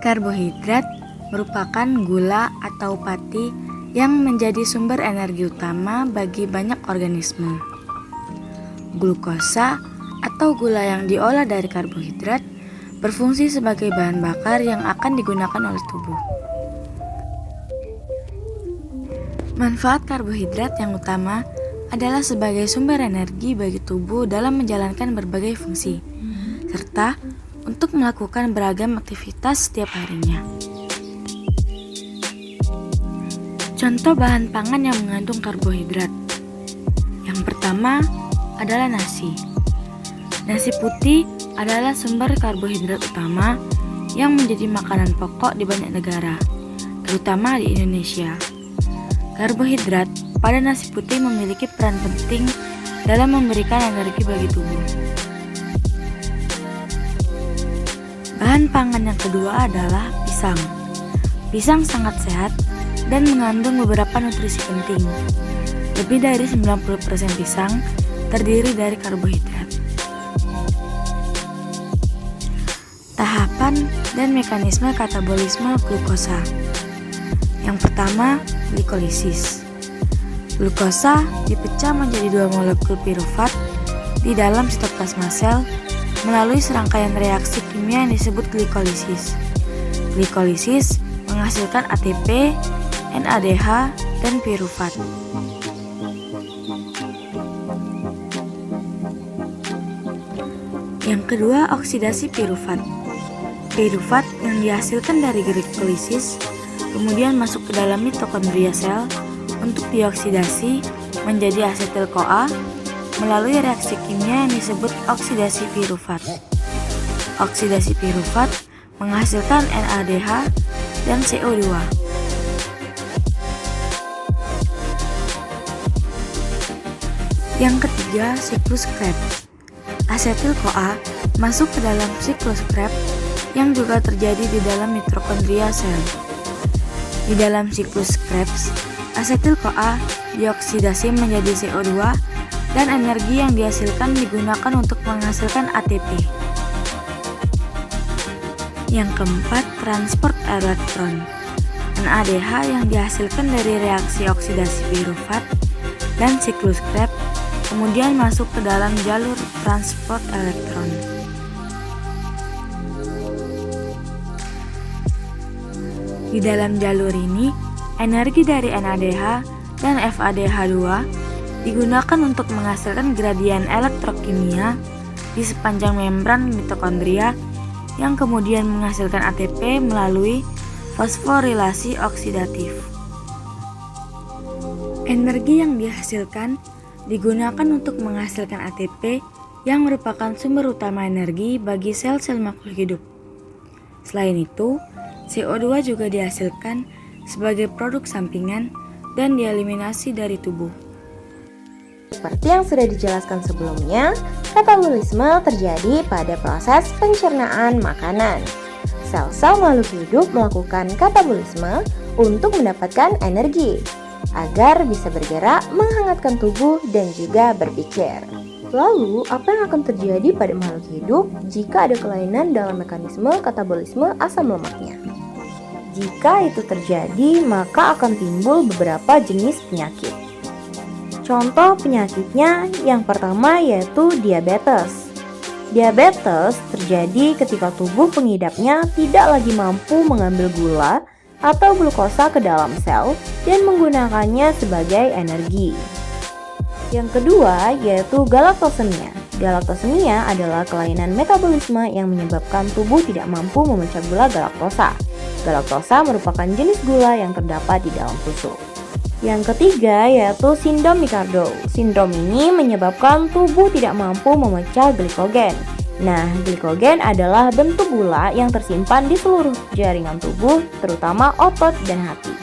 Karbohidrat merupakan gula atau pati yang menjadi sumber energi utama bagi banyak organisme. Glukosa atau gula yang diolah dari karbohidrat berfungsi sebagai bahan bakar yang akan digunakan oleh tubuh. Manfaat karbohidrat yang utama adalah sebagai sumber energi bagi tubuh dalam menjalankan berbagai fungsi, serta untuk melakukan beragam aktivitas setiap harinya. Contoh bahan pangan yang mengandung karbohidrat. Yang pertama adalah nasi. Nasi putih adalah sumber karbohidrat utama yang menjadi makanan pokok di banyak negara, terutama di Indonesia. Karbohidrat pada nasi putih memiliki peran penting dalam memberikan energi bagi tubuh. Bahan pangan yang kedua adalah pisang. Pisang sangat sehat dan mengandung beberapa nutrisi penting. Lebih dari 90% pisang terdiri dari karbohidrat. Tahapan dan mekanisme katabolisme glukosa. Yang pertama, glikolisis. Glukosa dipecah menjadi dua molekul pirufat di dalam sitoplasma sel melalui serangkaian reaksi kimia yang disebut glikolisis. Glikolisis menghasilkan ATP, NADH, dan pirufat. Yang kedua, oksidasi pirufat. Pirufat yang dihasilkan dari glikolisis kemudian masuk ke dalam mitokondria sel untuk dioksidasi menjadi asetil-CoA melalui reaksi kimia yang disebut oksidasi pirufat. Oksidasi pirufat menghasilkan NADH dan CO2. Yang ketiga, siklus Krebs. Asetil-CoA masuk ke dalam siklus Krebs yang juga terjadi di dalam mitokondria sel. Di dalam siklus Krebs, asetil-CoA dioksidasi menjadi CO2 dan energi yang dihasilkan digunakan untuk menghasilkan ATP. Yang keempat, transport elektron. NADH yang dihasilkan dari reaksi oksidasi pirufat dan siklus Krebs kemudian masuk ke dalam jalur transport elektron. Di dalam jalur ini, energi dari NADH dan FADH2 digunakan untuk menghasilkan gradien elektrokimia di sepanjang membran mitokondria yang kemudian menghasilkan ATP melalui fosforilasi oksidatif. Energi yang dihasilkan digunakan untuk menghasilkan ATP yang merupakan sumber utama energi bagi sel-sel makhluk hidup. Selain itu, CO2 juga dihasilkan sebagai produk sampingan dan dieliminasi dari tubuh. Seperti yang sudah dijelaskan sebelumnya, katabolisme terjadi pada proses pencernaan makanan. Sel-sel makhluk hidup melakukan katabolisme untuk mendapatkan energi, agar bisa bergerak, menghangatkan tubuh, dan juga berpikir. Lalu, apa yang akan terjadi pada makhluk hidup jika ada kelainan dalam mekanisme katabolisme asam lemaknya? Jika itu terjadi, maka akan timbul beberapa jenis penyakit. Contoh penyakitnya yang pertama yaitu diabetes. Diabetes terjadi ketika tubuh pengidapnya tidak lagi mampu mengambil gula atau glukosa ke dalam sel dan menggunakannya sebagai energi. Yang kedua yaitu galaktosemia. Galaktosemia adalah kelainan metabolisme yang menyebabkan tubuh tidak mampu memecah gula galaktosa. Galaktosa merupakan jenis gula yang terdapat di dalam susu. Yang ketiga yaitu sindrom Ricardo. Sindrom ini menyebabkan tubuh tidak mampu memecah glikogen. Nah, glikogen adalah bentuk gula yang tersimpan di seluruh jaringan tubuh, terutama otot dan hati.